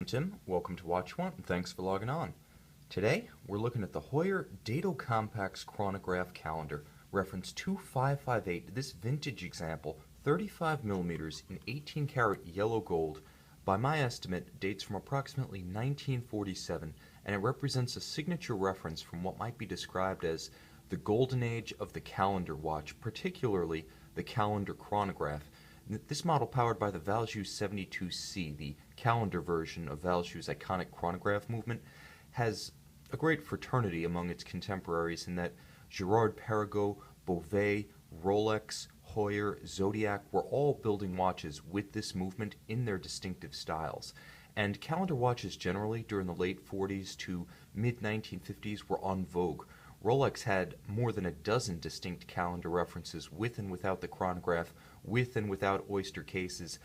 Tim. Welcome to Watch One, and thanks for logging on. Today, we're looking at the Heuer Dato-Compax Chronograph-Calendar, reference 2558. This vintage example, 35 millimeters in 18 karat yellow gold, by my estimate, dates from approximately 1947, and it represents a signature reference from what might be described as the golden age of the calendar watch, particularly the calendar chronograph. This model, powered by the Valjoux 72C, the calendar version of Valjoux's iconic chronograph movement, has a great fraternity among its contemporaries in that Girard-Perregaux, Beauvais, Rolex, Heuer, Zodiac were all building watches with this movement in their distinctive styles. And calendar watches generally, during the late 40s to mid-1950s, were en vogue. Rolex had more than a dozen distinct calendar references with and without the chronograph, with and without oyster cases,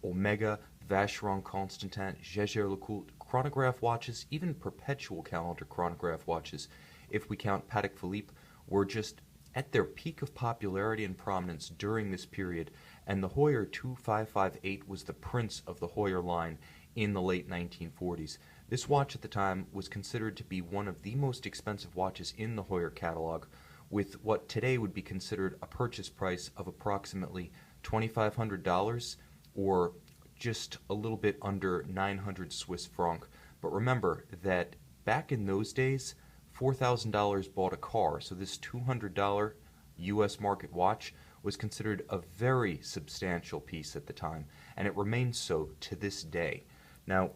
Omega, Vacheron Constantin, Jaeger-LeCoultre, chronograph watches, even perpetual calendar chronograph watches, if we count Patek Philippe, were just at their peak of popularity and prominence during this period, and the Heuer 2558 was the prince of the Heuer line in the late 1940s. This watch at the time was considered to be one of the most expensive watches in the Heuer catalog, with what today would be considered a purchase price of approximately $2,500, or just a little bit under 900 Swiss franc. But remember that back in those days, $4,000 bought a car, so this $200 US market watch was considered a very substantial piece at the time, and it remains so to this day. Now,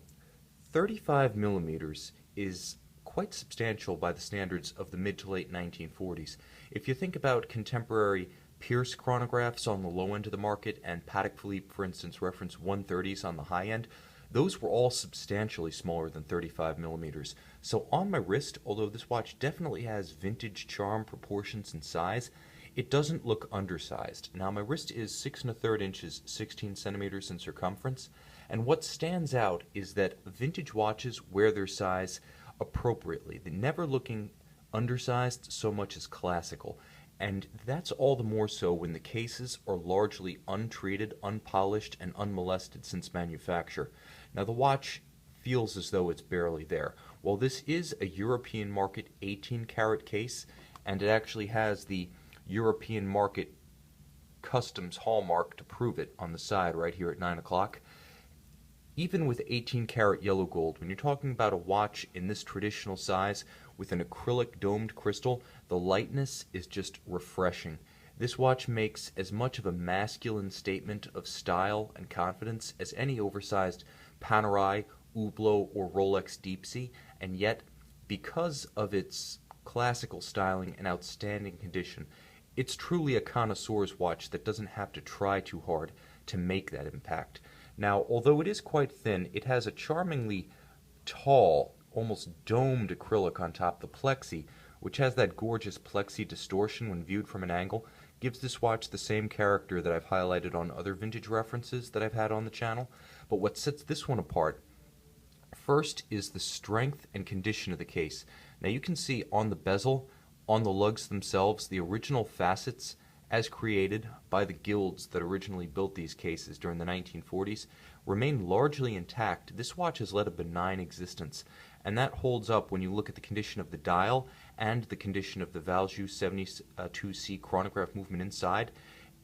35 millimeters is quite substantial by the standards of the mid to late 1940s. If you think about contemporary Pierce chronographs on the low end of the market and Patek Philippe, for instance, reference 130s on the high end, those were all substantially smaller than 35 millimeters. So on my wrist, although this watch definitely has vintage charm, proportions, and size, it doesn't look undersized. Now my wrist is 6 1/3 inches, 16 centimeters in circumference, and what stands out is that vintage watches wear their size appropriately. They're never looking undersized so much as classical. And that's all the more so when the cases are largely untreated, unpolished, and unmolested since manufacture. Now the watch feels as though it's barely there. While this is a European market 18 karat case, and it actually has the European market customs hallmark to prove it on the side right here at 9 o'clock, even with 18 karat yellow gold, when you're talking about a watch in this traditional size with an acrylic domed crystal, the lightness is just refreshing. This watch makes as much of a masculine statement of style and confidence as any oversized Panerai, Hublot, or Rolex Deep Sea, and yet, because of its classical styling and outstanding condition, it's truly a connoisseur's watch that doesn't have to try too hard to make that impact. Now, although it is quite thin, it has a charmingly tall, almost domed acrylic on top. The plexi, which has that gorgeous plexi distortion when viewed from an angle, gives this watch the same character that I've highlighted on other vintage references that I've had on the channel. But what sets this one apart, first, is the strength and condition of the case. Now you can see on the bezel, on the lugs themselves, the original facets as created by the guilds that originally built these cases during the 1940s, remain largely intact. This watch has led a benign existence, and that holds up when you look at the condition of the dial and the condition of the Valjoux 72C chronograph movement inside.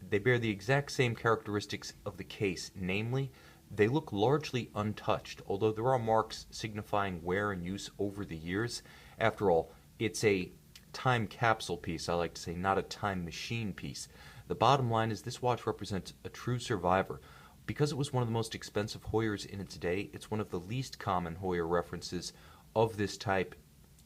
They bear the exact same characteristics of the case, namely, they look largely untouched, although there are marks signifying wear and use over the years. After all, it's a time capsule piece, I like to say, not a time machine piece. The bottom line is this watch represents a true survivor. Because it was one of the most expensive Heuers in its day, it's one of the least common Heuer references of this type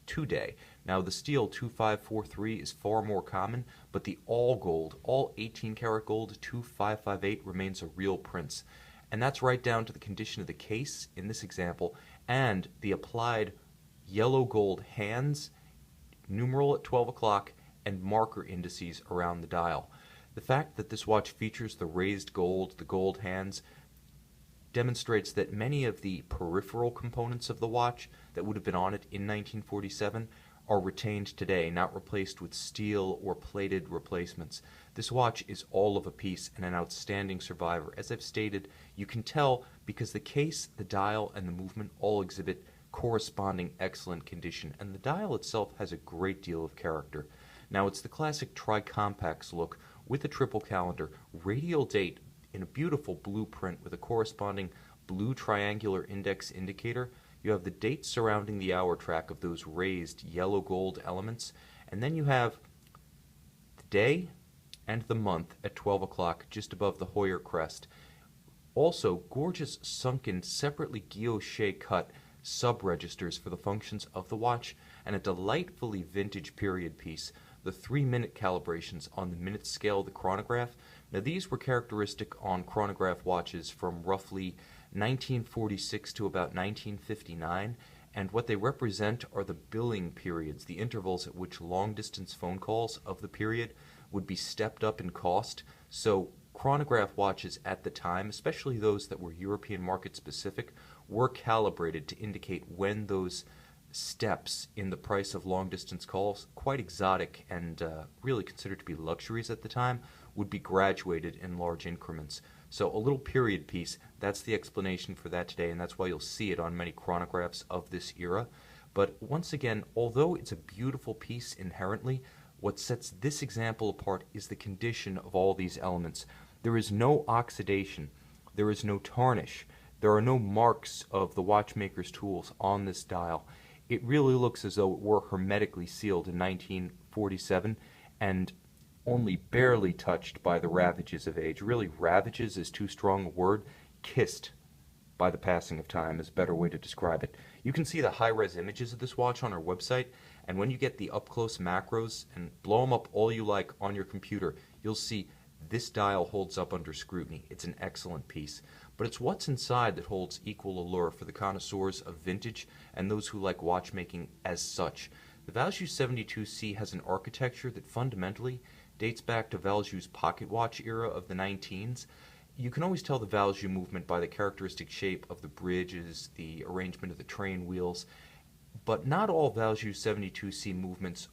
today. Now the steel 2543 is far more common, but the all gold, all 18 karat gold 2558 remains a real prince. And that's right down to the condition of the case in this example and the applied yellow gold hands, numeral at 12 o'clock, and marker indices around the dial. The fact that this watch features the raised gold, the gold hands, demonstrates that many of the peripheral components of the watch that would have been on it in 1947 are retained today, not replaced with steel or plated replacements. This watch is all of a piece and an outstanding survivor. As I've stated, you can tell because the case, the dial, and the movement all exhibit corresponding excellent condition, and the dial itself has a great deal of character. Now, it's the classic Tri-Compax look with a triple calendar, radial date in a beautiful blue print with a corresponding blue triangular index indicator. You have the date surrounding the hour track of those raised yellow gold elements, and then you have the day and the month at 12 o'clock just above the Heuer crest. Also, gorgeous sunken, separately guilloche cut sub-registers for the functions of the watch, and a delightfully vintage period piece, the 3-minute calibrations on the minute scale of the chronograph. Now, these were characteristic on chronograph watches from roughly 1946 to about 1959, and what they represent are the billing periods, the intervals at which long-distance phone calls of the period would be stepped up in cost. So chronograph watches at the time, especially those that were European market specific, were calibrated to indicate when those steps in the price of long-distance calls, quite exotic and really considered to be luxuries at the time, would be graduated in large increments. So a little period piece, that's the explanation for that today, and that's why you'll see it on many chronographs of this era. But once again, although it's a beautiful piece inherently, what sets this example apart is the condition of all these elements. There is no oxidation, there is no tarnish, there are no marks of the watchmaker's tools on this dial. It really looks as though it were hermetically sealed in 1947 and only barely touched by the ravages of age. Really, ravages is too strong a word. Kissed by the passing of time is a better way to describe it. You can see the high-res images of this watch on our website, and when you get the up-close macros and blow them up all you like on your computer, you'll see this dial holds up under scrutiny. It's an excellent piece. But it's what's inside that holds equal allure for the connoisseurs of vintage and those who like watchmaking as such. The Valjoux 72C has an architecture that fundamentally dates back to Valjoux's pocket watch era of the 19s. You can always tell the Valjoux movement by the characteristic shape of the bridges, the arrangement of the train wheels, but not all Valjoux 72C movements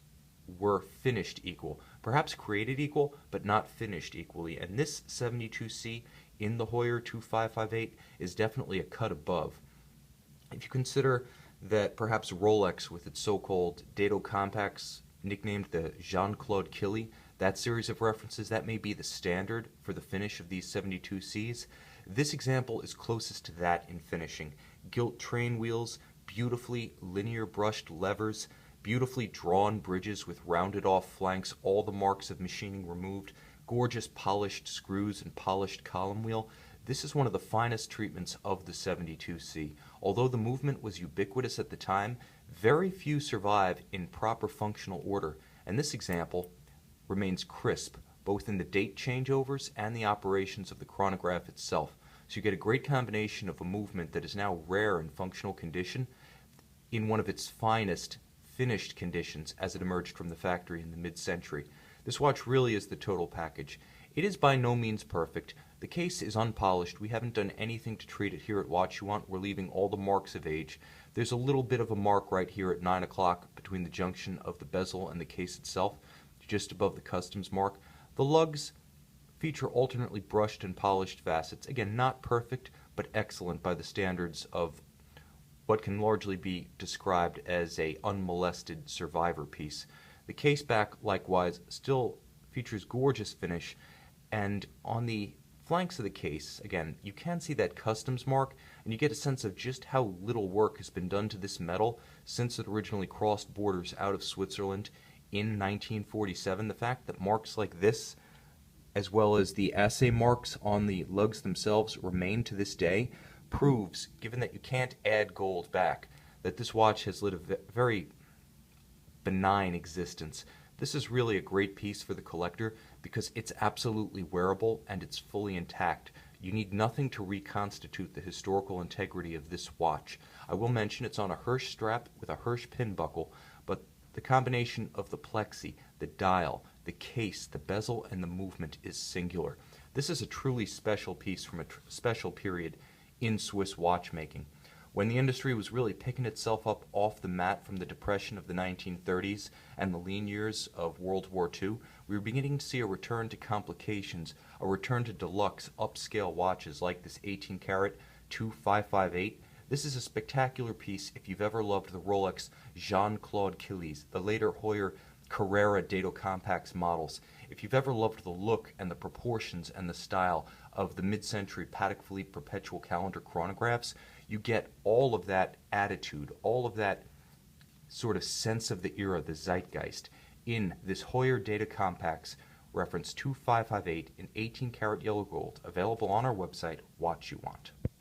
were finished equal. Perhaps created equal, but not finished equally. And this 72C in the Heuer 2558 is definitely a cut above. If you consider that perhaps Rolex, with its so-called Dato-Compax, nicknamed the Jean-claude Killy, that series of references, that may be the standard for the finish of these 72Cs. This example is closest to that in finishing. Gilt train wheels, beautifully linear brushed levers, beautifully drawn bridges with rounded off flanks, all the marks of machining removed, gorgeous polished screws and polished column wheel. This is one of the finest treatments of the 72C. Although the movement was ubiquitous at the time, very few survive in proper functional order, and this example remains crisp, both in the date changeovers and the operations of the chronograph itself. So you get a great combination of a movement that is now rare in functional condition in one of its finest finished conditions as it emerged from the factory in the mid-century. This watch really is the total package. It is by no means perfect. The case is unpolished. We haven't done anything to treat it here at Watch You Want. We're leaving all the marks of age. There's a little bit of a mark right here at 9 o'clock between the junction of the bezel and the case itself, just above the customs mark. The lugs feature alternately brushed and polished facets. Again, not perfect, but excellent by the standards of what can largely be described as a unmolested survivor piece. The case back, likewise, still features gorgeous finish, and on the flanks of the case, again, you can see that customs mark, and you get a sense of just how little work has been done to this metal since it originally crossed borders out of Switzerland in 1947. The fact that marks like this, as well as the assay marks on the lugs themselves, remain to this day, proves, given that you can't add gold back, that this watch has lived a very benign existence. This is really a great piece for the collector because it's absolutely wearable and it's fully intact. You need nothing to reconstitute the historical integrity of this watch. I will mention it's on a Hirsch strap with a Hirsch pin buckle, but the combination of the plexi, the dial, the case, the bezel, and the movement is singular. This is a truly special piece from a special period in Swiss watchmaking. When the industry was really picking itself up off the mat from the depression of the 1930s and the lean years of World War II, we were beginning to see a return to complications, a return to deluxe upscale watches like this 18-karat 2558. This is a spectacular piece if you've ever loved the Rolex Jean-claude Killies, the later Heuer Carrera Dato-Compax models. If you've ever loved the look and the proportions and the style of the mid-century Patek Philippe perpetual calendar chronographs, you get all of that attitude, all of that sort of sense of the era, the zeitgeist, in this Heuer Dato-Compax reference 2558 in 18-karat yellow gold, available on our website, Watch You Want.